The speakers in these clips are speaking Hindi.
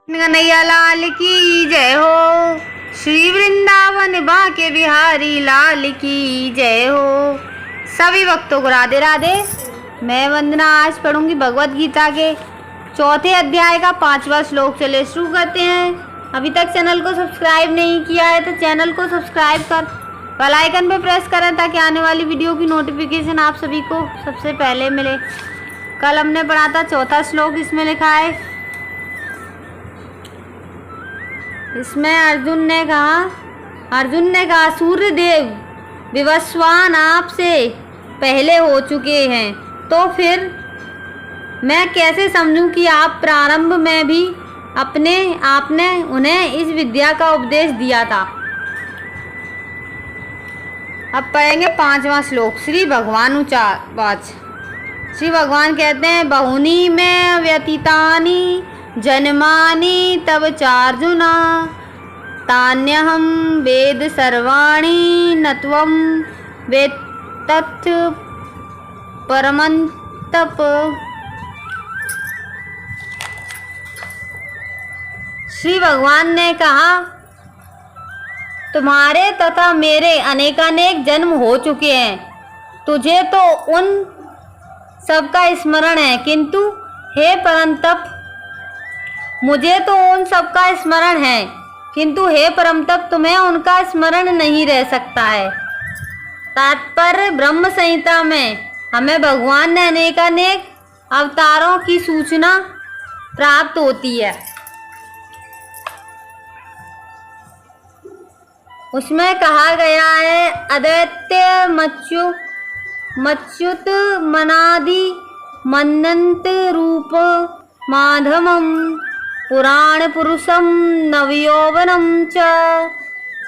कन्हैया लाल की जय हो। श्री वृंदावन बांके बिहारी लाल की जय हो। सभी भक्तों को राधे राधे। मैं वंदना आज पढ़ूंगी भगवत गीता के चौथे अध्याय का 5वां श्लोक। चले शुरू करते हैं। अभी तक चैनल को सब्सक्राइब नहीं किया है तो चैनल को सब्सक्राइब कर बेल आइकन पे प्रेस करें ताकि आने वाली वीडियो की नोटिफिकेशन आप सभी को सबसे पहले मिले। कल हमने पढ़ा था चौथा श्लोक। इसमें लिखा है, इसमें अर्जुन ने कहा सूर्य देव विवस्वान आपसे पहले हो चुके हैं, तो फिर मैं कैसे समझूं कि आप प्रारंभ में भी आपने उन्हें इस विद्या का उपदेश दिया था। अब पढ़ेंगे 5वां श्लोक। श्री भगवान उवाच। श्री भगवान कहते हैं, बहुनी में व्यतीतानि जन्मानि तव चार्जुना तान्यहं वेद सर्वाणि न त्वं वेत्तत् परमन्तप। श्री भगवान ने कहा, तुम्हारे तथा मेरे अनेकानेक जन्म हो चुके हैं। तुझे तो उन सबका स्मरण है, किंतु हे परमतप मुझे तो उन सबका स्मरण है, किंतु हे परमतप तुम्हें उनका स्मरण नहीं रह सकता है। तात्पर्य, ब्रह्म संहिता में हमें भगवान ने अनेकानेक अवतारों की सूचना प्राप्त होती है। उसमें कहा गया है, अद्वैत्य मच्युत मनादि मनंत रूप माधवम पुराण पुरुषम नवयौवनम च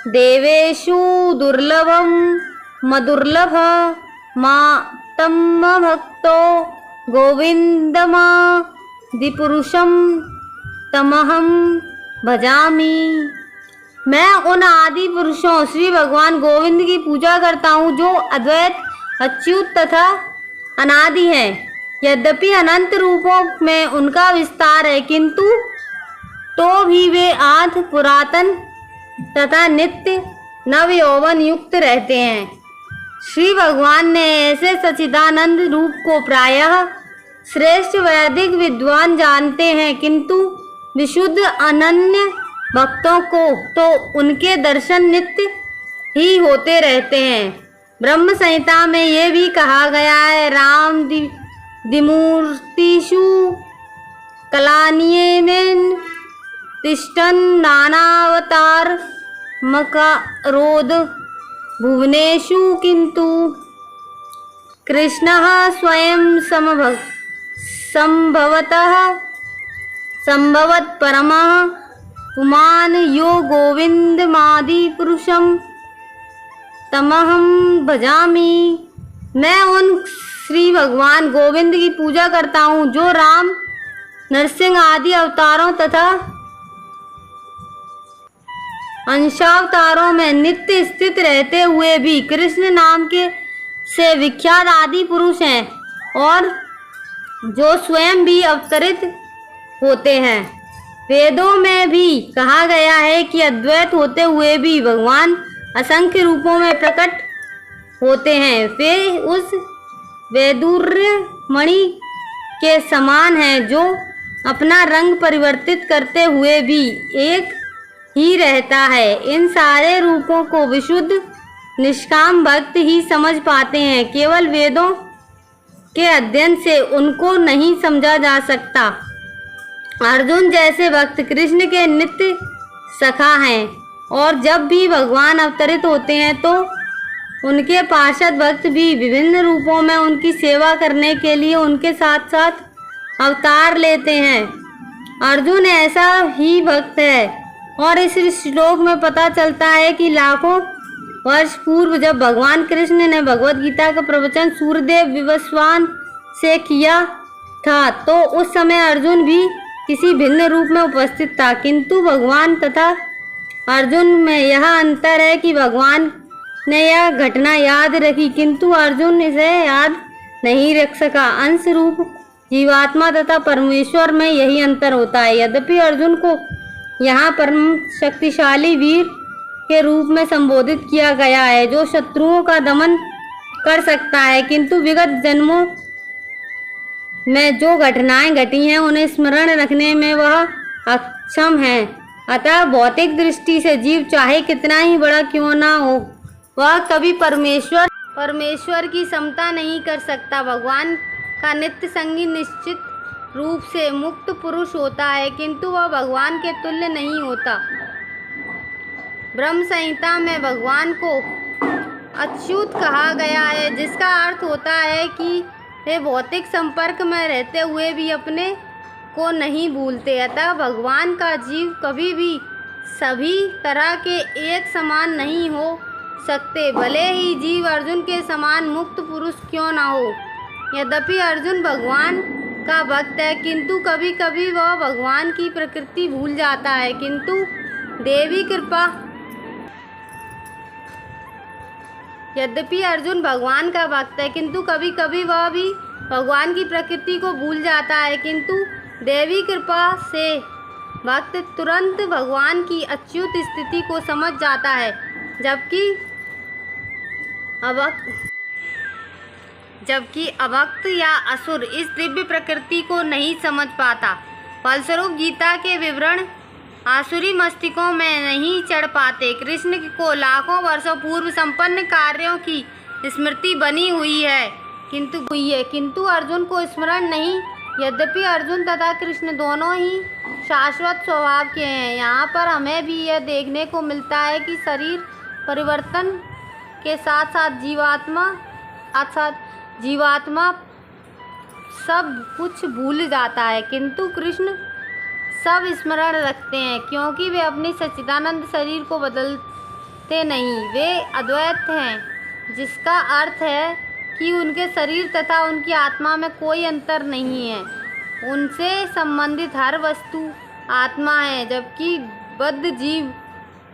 देवेषु दुर्लभम मदुर्लभ मातम भक्तो गोविंदमादिपुरुषम तमहम भजामि। मैं उन आदि पुरुषों श्री भगवान गोविंद की पूजा करता हूँ जो अद्वैत, अच्युत तथा अनादि हैं। यद्यपि अनंत रूपों में उनका विस्तार है, किंतु तो भी वे आद पुरातन तथा नित्य नव यौवन युक्त रहते हैं। श्री भगवान ने ऐसे सच्चिदानंद रूप को प्रायः श्रेष्ठ वैदिक विद्वान जानते हैं, किंतु विशुद्ध अनन्य भक्तों को तो उनके दर्शन नित्य ही होते रहते हैं। ब्रह्म संहिता में ये भी कहा गया है, राम दिमूर्तिषु कलान्येन तिष्ठन् नानावतार मकारोद भुवनेषु, किंतु कृष्णः स्वयं संभवत परमः पुमान् यो गोविंदमादि पुरुषम तमहं भजामि। मैं उन श्री भगवान गोविंद की पूजा करता हूँ जो राम, नरसिंह आदि अवतारों तथा अंशावतारों में नित्य स्थित रहते हुए भी कृष्ण नाम के से विख्यात आदि पुरुष हैं, और जो स्वयं भी अवतरित होते हैं। वेदों में भी कहा गया है कि अद्वैत होते हुए भी भगवान असंख्य रूपों में प्रकट होते हैं। वे उस वैदुर्य मणि के समान हैं जो अपना रंग परिवर्तित करते हुए भी एक ही रहता है। इन सारे रूपों को विशुद्ध निष्काम भक्त ही समझ पाते हैं। केवल वेदों के अध्ययन से उनको नहीं समझा जा सकता। अर्जुन जैसे भक्त कृष्ण के नित्य सखा हैं, और जब भी भगवान अवतरित होते हैं तो उनके पार्षद भक्त भी विभिन्न रूपों में उनकी सेवा करने के लिए उनके साथ साथ अवतार लेते हैं। अर्जुन ऐसा ही भक्त है, और इस श्लोक में पता चलता है कि लाखों वर्ष पूर्व जब भगवान कृष्ण ने भगवत गीता का प्रवचन सूर्यदेव विवस्वान से किया था, तो उस समय अर्जुन भी किसी भिन्न रूप में उपस्थित था। किंतु भगवान तथा अर्जुन में यह अंतर है कि भगवान ने यह घटना याद रखी, किंतु अर्जुन इसे याद नहीं रख सका। अंश रूप जीवात्मा तथा परमेश्वर में यही अंतर होता है। यद्यपि अर्जुन को यहाँ परम शक्तिशाली वीर के रूप में संबोधित किया गया है जो शत्रुओं का दमन कर सकता है, किंतु विगत जन्मों में जो घटनाएं घटी हैं उन्हें स्मरण रखने में वह अक्षम है। अतः भौतिक दृष्टि से जीव चाहे कितना ही बड़ा क्यों ना हो, वह कभी परमेश्वर की समता नहीं कर सकता। भगवान का नित्य संगी निश्चित रूप से मुक्त पुरुष होता है, किंतु वह भगवान के तुल्य नहीं होता। ब्रह्म संहिता में भगवान को अच्युत कहा गया है, जिसका अर्थ होता है कि वे भौतिक संपर्क में रहते हुए भी अपने को नहीं भूलते। अतः भगवान का जीव कभी भी सभी तरह के एक समान नहीं हो सकते, भले ही जीव अर्जुन के समान मुक्त पुरुष क्यों ना हो। यद्यपि अर्जुन भगवान का भक्त है, किंतु कभी कभी वह भगवान की प्रकृति भूल जाता है, किंतु देवी कृपा यद्यपि अर्जुन भगवान का भक्त है, किंतु कभी कभी वह भी भगवान की प्रकृति को भूल जाता है, किंतु देवी कृपा से भक्त तुरंत भगवान की अच्युत स्थिति को समझ जाता है, जबकि अभक्त या असुर इस दिव्य प्रकृति को नहीं समझ पाता। फलस्वरूप गीता के विवरण आसुरी मस्तिष्कों में नहीं चढ़ पाते। कृष्ण को लाखों वर्षों पूर्व संपन्न कार्यों की स्मृति बनी हुई है, किंतु अर्जुन को स्मरण नहीं। यद्यपि अर्जुन तथा कृष्ण दोनों ही शाश्वत स्वभाव के हैं। यहाँ पर हमें भी यह देखने को मिलता है कि शरीर परिवर्तन के साथ साथ जीवात्मा सब कुछ भूल जाता है, किंतु कृष्ण सब स्मरण रखते हैं, क्योंकि वे अपनी सच्चिदानंद शरीर को बदलते नहीं। वे अद्वैत हैं, जिसका अर्थ है कि उनके शरीर तथा उनकी आत्मा में कोई अंतर नहीं है। उनसे संबंधित हर वस्तु आत्मा है, जबकि बद्ध जीव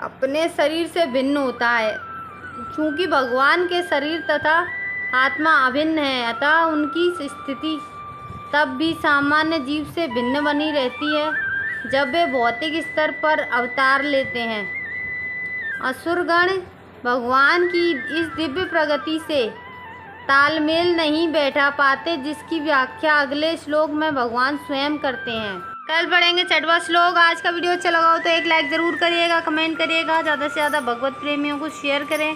अपने शरीर से भिन्न होता है। क्योंकि भगवान के शरीर तथा आत्मा अभिन्न है, अतः उनकी स्थिति तब भी सामान्य जीव से भिन्न बनी रहती है जब वे भौतिक स्तर पर अवतार लेते हैं। असुरगण भगवान की इस दिव्य प्रगति से तालमेल नहीं बैठा पाते, जिसकी व्याख्या अगले श्लोक में भगवान स्वयं करते हैं। कल पढ़ेंगे 6वां श्लोक। आज का वीडियो अच्छा लगा हो तो एक लाइक ज़रूर करिएगा, कमेंट करिएगा, ज़्यादा से ज़्यादा भगवत प्रेमियों को शेयर करें।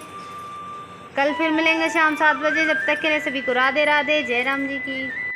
कल फिर मिलेंगे शाम 7 बजे। जब तक के लिए सभी को राधे राधे। जय राम जी की।